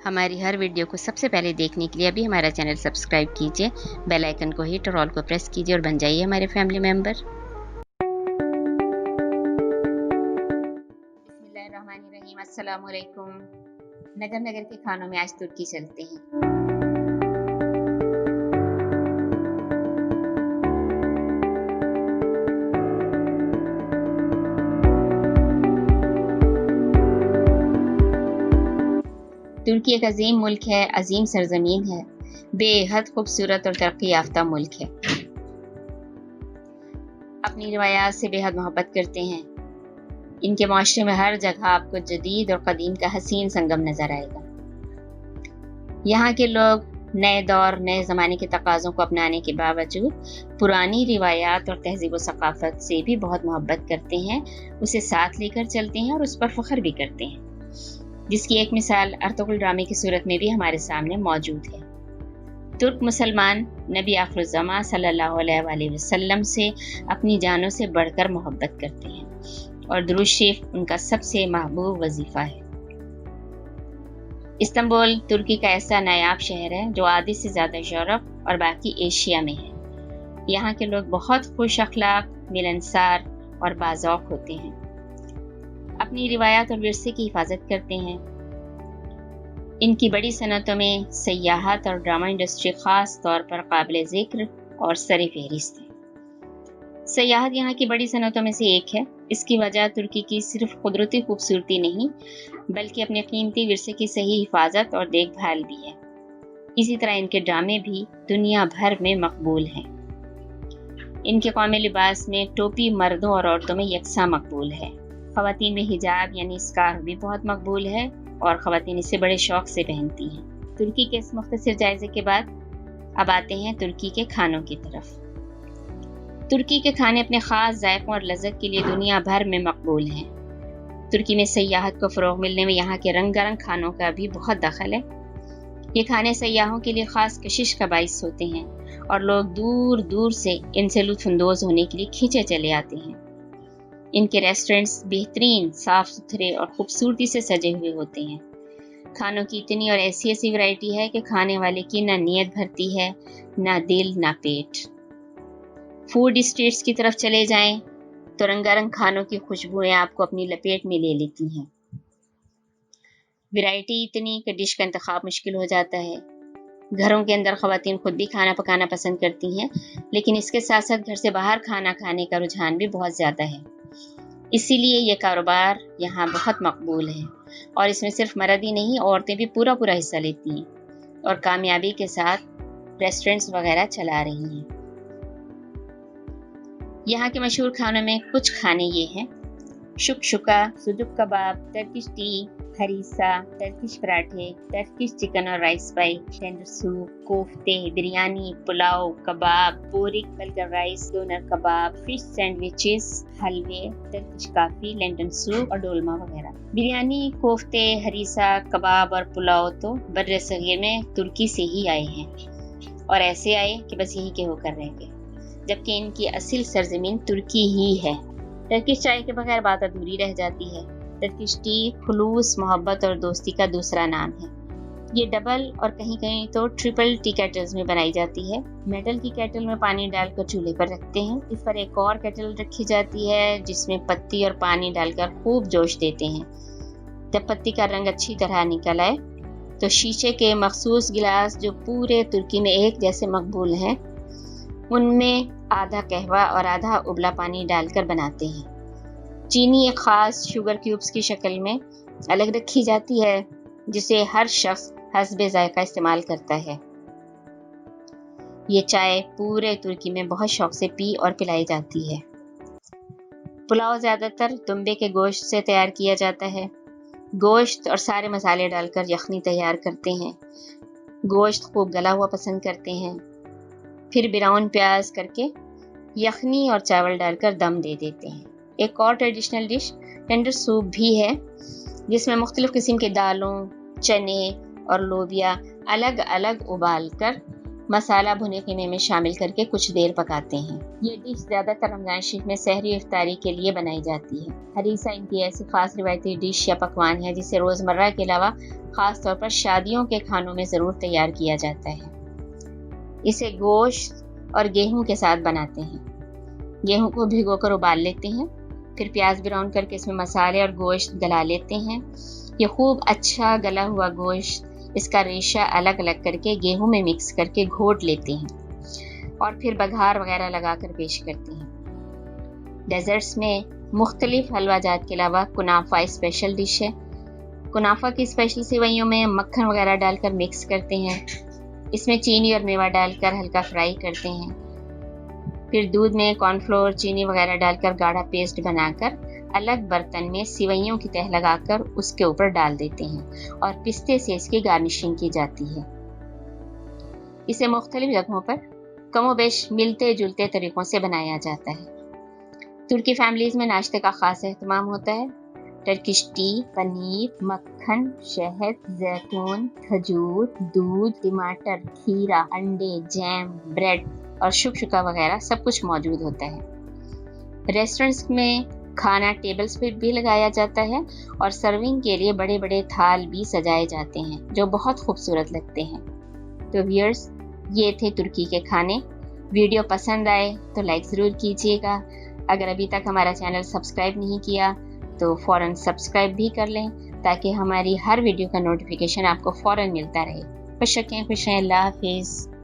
हमारी हर वीडियो को सबसे पहले देखने के लिए अभी हमारा चैनल सब्सक्राइब कीजिए, बेल आइकन को हिट और ऑल को प्रेस कीजिए और बन जाइए हमारे फैमिली मेम्बर। बिस्मिल्लाहिर्रहमानिर्रहीम, अस्सलाम वालेकुम। नगर नगर के खानों में आज तुर्की चलते हैं। तुर्की एक अजीम मुल्क है, अजीम सरजमीन है, बेहद खूबसूरत और तरक्की याफ्ता मुल्क है। अपनी रिवायात से बेहद मोहब्बत करते हैं। इनके माशरे में हर जगह आपको जदीद और कदीम का हसीन संगम नजर आएगा। यहाँ के लोग नए दौर, नए ज़माने के तकाज़ों को अपनाने के बावजूद पुरानी रिवायात और तहजीब व सकाफ़त से भी बहुत मोहब्बत करते हैं, उसे साथ लेकर चलते हैं और उस पर फ़ख्र भी करते हैं, जिसकी एक मिसाल अर्तुगरुल ड्रामे की सूरत में भी हमारे सामने मौजूद है। तुर्क मुसलमान नबी आखिरुज़्ज़मा सल्लल्लाहु अलैहि वसल्लम से अपनी जानों से बढ़कर मोहब्बत करते हैं और दुरूद शरीफ उनका सबसे महबूब वजीफ़ा है। इस्तांबुल तुर्की का ऐसा नायाब शहर है जो आधे से ज़्यादा यूरोप और बाकी एशिया में है। यहाँ के लोग बहुत खुश अखलाक, मिलनसार और बाज़ौक़ होते हैं। अपनी रिवायात और विरसे की हिफाजत करते हैं। इनकी बड़ी सनतों में सयाहत और ड्रामा इंडस्ट्री ख़ास तौर पर काबिल ज़िक्र और सर फहरिस्त है। सयाहत यहाँ की बड़ी सनतों में से एक है। इसकी वजह तुर्की की सिर्फ कुदरती खूबसूरती नहीं, बल्कि अपने कीमती विरसे की सही हिफाजत और देखभाल भी है। इसी तरह इनके ड्रामे भी दुनिया भर में मकबूल हैं। इनके कौमी लिबास में टोपी मर्दों और औरतों में यकसा मकबूल है। ख़वातीन में हिजाब यानी स्कार्फ भी बहुत मकबूल है और ख़वातीन इसे बड़े शौक़ से पहनती हैं। तुर्की के इस मुख्तसर जायज़े के बाद अब आते हैं तुर्की के खानों की तरफ। तुर्की के खाने अपने ख़ास जायकों और लज़्ज़त के लिए दुनिया भर में मकबूल हैं। तुर्की में सयाहत को फ़रोग़ मिलने में यहाँ के रंगारंग खानों का भी बहुत दखल है। ये खाने सयाहों के लिए ख़ास कशिश का बाइस होते हैं और लोग दूर दूर से इनसे लुत्फ़अंदोज़ होने के लिए खींचे चले आते हैं। इनके रेस्टोरेंट्स बेहतरीन, साफ़ सुथरे और खूबसूरती से सजे हुए होते हैं। खानों की इतनी और ऐसी ऐसी वैरायटी है कि खाने वाले की ना नीयत भरती है, ना दिल ना पेट। फूड स्ट्रीट्स की तरफ चले जाएं तो रंगारंग खानों की खुशबुएं आपको अपनी लपेट में ले लेती हैं। वैरायटी इतनी कि डिश का इंतखाब मुश्किल हो जाता है। घरों के अंदर ख़वातीन खुद भी खाना पकाना पसंद करती हैं, लेकिन इसके साथ साथ घर से बाहर खाना खाने का रुझान भी बहुत ज़्यादा है। इसीलिए ये कारोबार यहाँ बहुत मकबूल है और इसमें सिर्फ मर्द ही नहीं, औरतें भी पूरा हिस्सा लेती हैं और कामयाबी के साथ रेस्टोरेंट्स वगैरह चला रही हैं। यहाँ के मशहूर खानों में कुछ खाने ये हैं: शुकशुका, सुजुक कबाब, टर्किश टी, हरीसा, टर्किश पराठे, टर्किश चिकन और राइस पाई, टेंडर सूप, कोफ्ते, बिरयानी, पुलाव, कबाब, बोरिक बल्गर राइस, डोनर कबाब, फिश सैंडविचेस, हलवे, टर्किश कॉफी, लेंटन सूप और डोलमा वगैरह। बिरयानी, कोफ्ते, हरीसा, कबाब और पुलाव तो बर्रे सगीर में तुर्की से ही आए हैं और ऐसे आए कि बस यही के होकर रह गए, जबकि इनकी असल सरजमीन तुर्की ही है। टर्किश चाय के बगैर बात अधूरी रह जाती है। टर्किश टी खुलूस, मोहब्बत और दोस्ती का दूसरा नाम है। ये डबल और कहीं कहीं तो ट्रिपल टी केटल्स में बनाई जाती है। मेटल की केटल में पानी डालकर चूल्हे पर रखते हैं। इस पर एक और केटल रखी जाती है जिसमें पत्ती और पानी डालकर खूब जोश देते हैं। जब पत्ती का रंग अच्छी तरह निकल आए तो शीशे के मखसूस गिलास जो पूरे तुर्की में एक जैसे मकबूल हैं, उनमें आधा कहवा और आधा उबला पानी डालकर बनाते हैं। चीनी एक खास शुगर क्यूब्स की शक्ल में अलग रखी जाती है जिसे हर शख्स हस्बे जायका इस्तेमाल करता है। ये चाय पूरे तुर्की में बहुत शौक से पी और पिलाई जाती है। पुलाव ज़्यादातर दुम्बे के गोश्त से तैयार किया जाता है। गोश्त और सारे मसाले डालकर यखनी तैयार करते हैं। गोश्त खूब गला हुआ पसंद करते हैं। फिर ब्राउन प्याज करके यखनी और चावल डालकर दम दे देते हैं। एक और ट्रेडिशनल डिश टेंडर सूप भी है जिसमें मुख्तलिफ किस्म के दालों, चने और लोबिया अलग अलग उबाल कर मसाला भुने कीमे में शामिल करके कुछ देर पकाते हैं। ये डिश ज़्यादातर रमज़ान शरीफ में सहरी इफ्तारी के लिए बनाई जाती है। हरीसा इनकी ऐसी खास रिवायती डिश या पकवान है जिसे रोज़मर्रा के अलावा ख़ास तौर पर शादियों के खानों में ज़रूर तैयार किया जाता है। इसे गोश्त और गेहूं के साथ बनाते हैं। गेहूं को भिगोकर उबाल लेते हैं, फिर प्याज ब्राउन करके इसमें मसाले और गोश्त गला लेते हैं। ये खूब अच्छा गला हुआ गोश्त इसका रेशा अलग अलग करके गेहूं में मिक्स करके घोट लेते हैं और फिर बघार वगैरह लगाकर पेश करते हैं। डेजर्ट्स में मुख्तलिफ हलवा जात के अलावा कुनाफा स्पेशल डिश है। कुनाफा की स्पेशल सेवइयों में मक्खन वगैरह डालकर मिक्स करते हैं। इसमें चीनी और मेवा डालकर हल्का फ्राई करते हैं। फिर दूध में कॉर्नफ्लोर, चीनी वगैरह डालकर गाढ़ा पेस्ट बनाकर अलग बर्तन में सिवइयों की तह लगाकर उसके ऊपर डाल देते हैं और पिस्ते से इसकी गार्निशिंग की जाती है। इसे मुख्तलिफ जगहों पर कमोबेश मिलते जुलते तरीकों से बनाया जाता है। तुर्की फैमिलीज में नाश्ते का खास एहतमाम होता है। टर्किश टी, पनीर, मक्खन, शहद, जैतून, खजूर, दूध, टमाटर, खीरा, अंडे, जैम, ब्रेड और शुकशुका वगैरह सब कुछ मौजूद होता है। रेस्टोरेंट्स में खाना टेबल्स पे भी लगाया जाता है और सर्विंग के लिए बड़े बड़े थाल भी सजाए जाते हैं जो बहुत खूबसूरत लगते हैं। तो व्यूअर्स, ये थे तुर्की के खाने। वीडियो पसंद आए तो लाइक ज़रूर कीजिएगा। अगर अभी तक हमारा चैनल सब्सक्राइब नहीं किया तो फ़ौरन सब्सक्राइब भी कर लें ताकि हमारी हर वीडियो का नोटिफिकेशन आपको फ़ौरन मिलता रहे। खुश रखें, खुश रहें। अल्लाह हाफिज़।